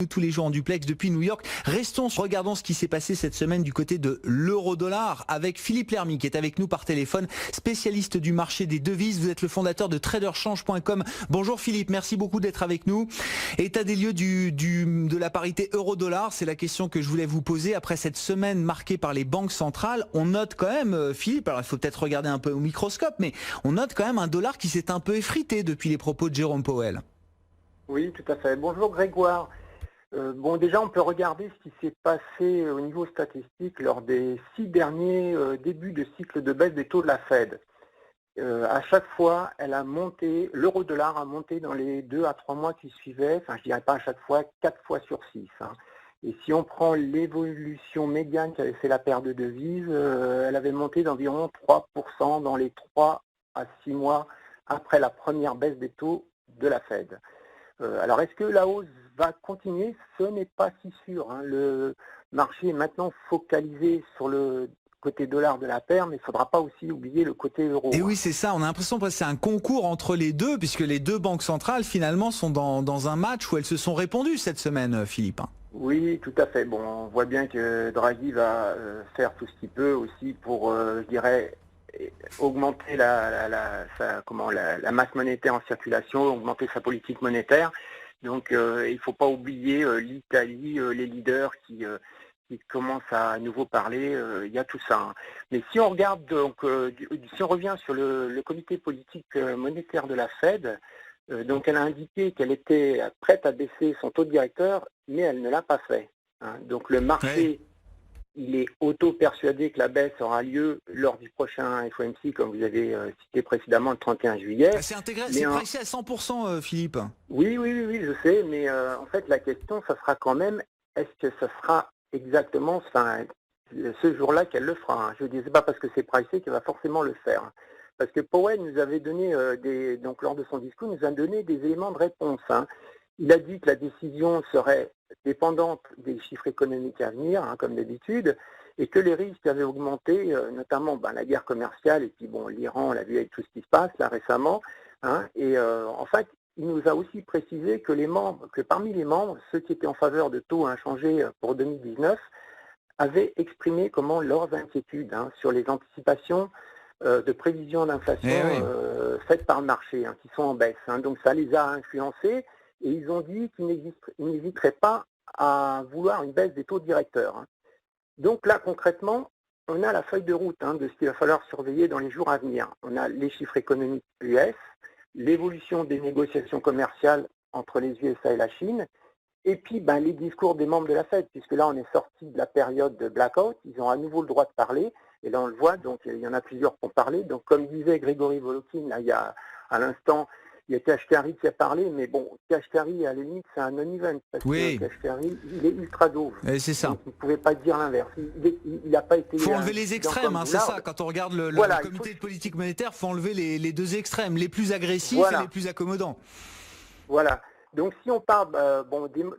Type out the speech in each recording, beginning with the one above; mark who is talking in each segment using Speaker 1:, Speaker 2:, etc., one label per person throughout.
Speaker 1: Tous les jours en duplex depuis New York. Regardons ce qui s'est passé cette semaine du côté de l'euro-dollar avec Philippe Lermy qui est avec nous par téléphone, spécialiste du marché des devises. Vous êtes le fondateur de traderchange.com. Bonjour Philippe, merci beaucoup d'être avec nous. État des lieux de la parité euro-dollar, c'est la question que je voulais vous poser. Après cette semaine marquée par les banques centrales, on note quand même, Philippe, alors il faut peut-être regarder un peu au microscope, mais on note quand même un dollar qui s'est un peu effrité depuis les propos de Jérôme Powell.
Speaker 2: Oui, tout à fait. Bonjour Grégoire. Déjà, on peut regarder ce qui s'est passé au niveau statistique lors des 6 derniers débuts de cycle de baisse des taux de la Fed. À chaque fois, l'euro-dollar a monté dans les 2 à 3 mois qui suivaient, enfin je dirais pas à chaque fois, 4 fois sur 6. Et si on prend l'évolution médiane qui avait fait la paire de devises, elle avait monté d'environ 3% dans les 3 à 6 mois après la première baisse des taux de la Fed. Alors, est-ce que la hausse va continuer? Ce n'est pas si sûr. Le marché est maintenant focalisé sur le côté dollar de la paire, mais il ne faudra pas aussi oublier le côté euro.
Speaker 1: Et oui, c'est ça. On a l'impression que c'est un concours entre les deux, puisque les deux banques centrales, finalement, sont dans un match où elles se sont répondues cette semaine, Philippe.
Speaker 2: Oui, tout à fait. Bon, on voit bien que Draghi va faire tout ce qu'il peut aussi pour, je dirais, augmenter la masse monétaire en circulation, augmenter sa politique monétaire. Donc, il ne faut pas oublier l'Italie, les leaders qui commencent à nouveau parler. Il y a tout ça. Mais si on regarde, si on revient sur le comité politique monétaire de la Fed, donc elle a indiqué qu'elle était prête à baisser son taux de directeur, mais elle ne l'a pas fait. Donc le marché, il est auto-persuadé que la baisse aura lieu lors du prochain FOMC, comme vous avez cité précédemment, le 31 juillet.
Speaker 1: C'est intégré, c'est pricé à 100%, Philippe.
Speaker 2: Oui, je sais, mais en fait la question, ça sera quand même, est-ce que ça sera exactement ce jour-là qu'elle le fera. Je ne dis pas parce que c'est pricé qu'elle va forcément le faire. Parce que Powell nous avait donné, donc lors de son discours, nous a donné des éléments de réponse. Il a dit que la décision serait dépendante des chiffres économiques à venir, comme d'habitude, et que les risques avaient augmenté, notamment la guerre commerciale, et puis l'Iran, on l'a vu avec tout ce qui se passe là récemment. En fait, il nous a aussi précisé que parmi les membres, ceux qui étaient en faveur de taux inchangés pour 2019, avaient exprimé leurs inquiétudes sur les anticipations de prévisions d'inflation faites par le marché, qui sont en baisse. Donc ça les a influencés et ils ont dit qu'ils n'hésiteraient pas à vouloir une baisse des taux directeurs. Donc là, concrètement, on a la feuille de route de ce qu'il va falloir surveiller dans les jours à venir. On a les chiffres économiques US, l'évolution des négociations commerciales entre les USA et la Chine, et puis les discours des membres de la Fed, puisque là on est sorti de la période de blackout, ils ont à nouveau le droit de parler, et là on le voit, donc il y en a plusieurs qui ont parlé. Donc comme disait Grégory Volokhin, là, il y a à l'instant, il y a Kashkari qui a parlé, mais Kashkari à la limite c'est un non-event, parce que Kashkari il est ultra dove.
Speaker 1: C'est ça.
Speaker 2: Donc, il ne pouvait pas dire l'inverse. Il n'a pas été.
Speaker 1: Il faut enlever les extrêmes, c'est ça. Quand on regarde le comité de politique monétaire, il faut enlever les deux extrêmes, les plus agressifs et les plus accommodants.
Speaker 2: Voilà. Donc si on parle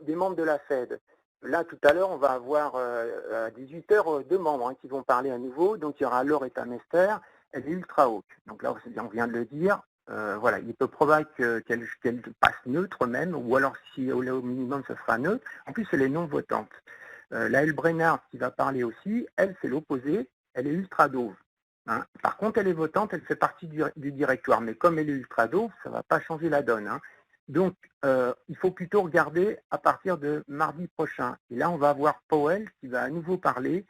Speaker 2: des membres de la Fed, là tout à l'heure on va avoir à 18h 2 membres qui vont parler à nouveau. Donc il y aura Laure Ettamester, elle est ultra haute. Donc là on vient de le dire. Il peut probable qu'elle passe neutre même, ou alors si au minimum ça sera neutre. En plus elle est non votante. Laëlle Brainard qui va parler aussi, elle c'est l'opposé, elle est ultra dove. Par contre elle est votante, elle fait partie du directoire, mais comme elle est ultra dove, ça ne va pas changer la donne. Donc, il faut plutôt regarder à partir de mardi prochain. Et là, on va avoir Powell qui va à nouveau parler,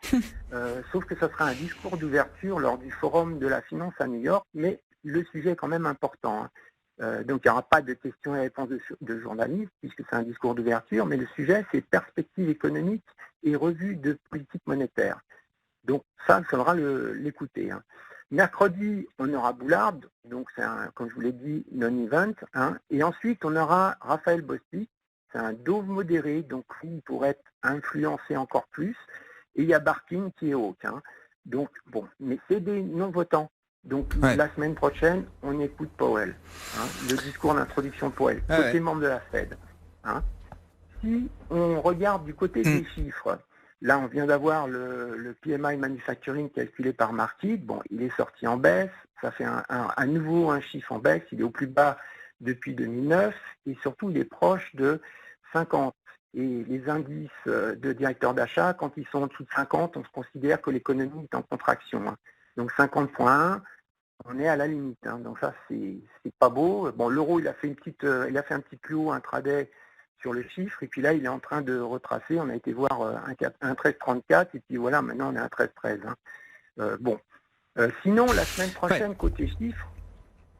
Speaker 2: sauf que ce sera un discours d'ouverture lors du Forum de la finance à New York, mais le sujet est quand même important. Donc, il n'y aura pas de questions et réponses de journalistes, puisque c'est un discours d'ouverture, mais le sujet, c'est perspectives économiques et revue de politique monétaire. Donc, ça, il faudra l'écouter. Mercredi, on aura Boulard, donc c'est comme je vous l'ai dit, non-event. Et ensuite, on aura Raphaël Bostic, c'est un dove modéré, donc lui, il pourrait être influencé encore plus. Et il y a Barkin qui est hawk. Donc, mais c'est des non-votants. Donc, la semaine prochaine, on écoute Powell, le discours d'introduction de Powell, côté membre de la Fed. Si on regarde du côté des chiffres, là, on vient d'avoir le PMI Manufacturing calculé par Markit. Il est sorti en baisse. Ça fait à nouveau un chiffre en baisse. Il est au plus bas depuis 2009. Et surtout, il est proche de 50. Et les indices de directeurs d'achat, quand ils sont en dessous de 50, on se considère que l'économie est en contraction. Hein. Donc 50,1, on est à la limite. Hein. Donc ça, c'est pas beau. Bon, l'euro, il a fait un petit plus haut intraday sur le chiffre, et puis là, il est en train de retracer. On a été voir un 13,34, et puis voilà, maintenant on est à 13,13. Hein. Bon. Sinon, la semaine prochaine, côté chiffres,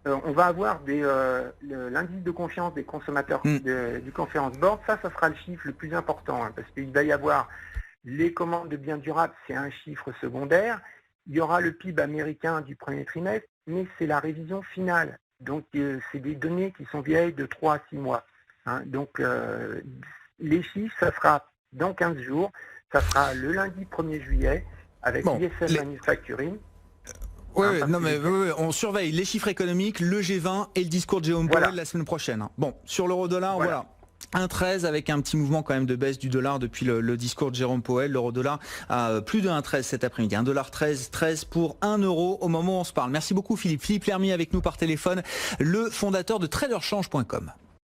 Speaker 2: on va avoir l'indice de confiance des consommateurs du Conference Board. Ça sera le chiffre le plus important, hein, parce qu'il va y avoir les commandes de biens durables, c'est un chiffre secondaire. Il y aura le PIB américain du premier trimestre, mais c'est la révision finale. Donc, c'est des données qui sont vieilles de 3 à 6 mois. Hein. Donc, les chiffres, ça sera dans 15 jours. Ça sera le lundi 1er juillet avec ISM Manufacturing.
Speaker 1: Oui, on surveille les chiffres économiques, le G20 et le discours de Jérôme Powell la semaine prochaine. Bon, sur l'euro-dollar, voilà. 1,13 avec un petit mouvement quand même de baisse du dollar depuis le discours de Jérôme Powell. L'euro-dollar à plus de 1,13 cet après-midi. 1,13 pour 1 euro au moment où on se parle. Merci beaucoup Philippe. Philippe Lermy avec nous par téléphone, le fondateur de traderchange.com.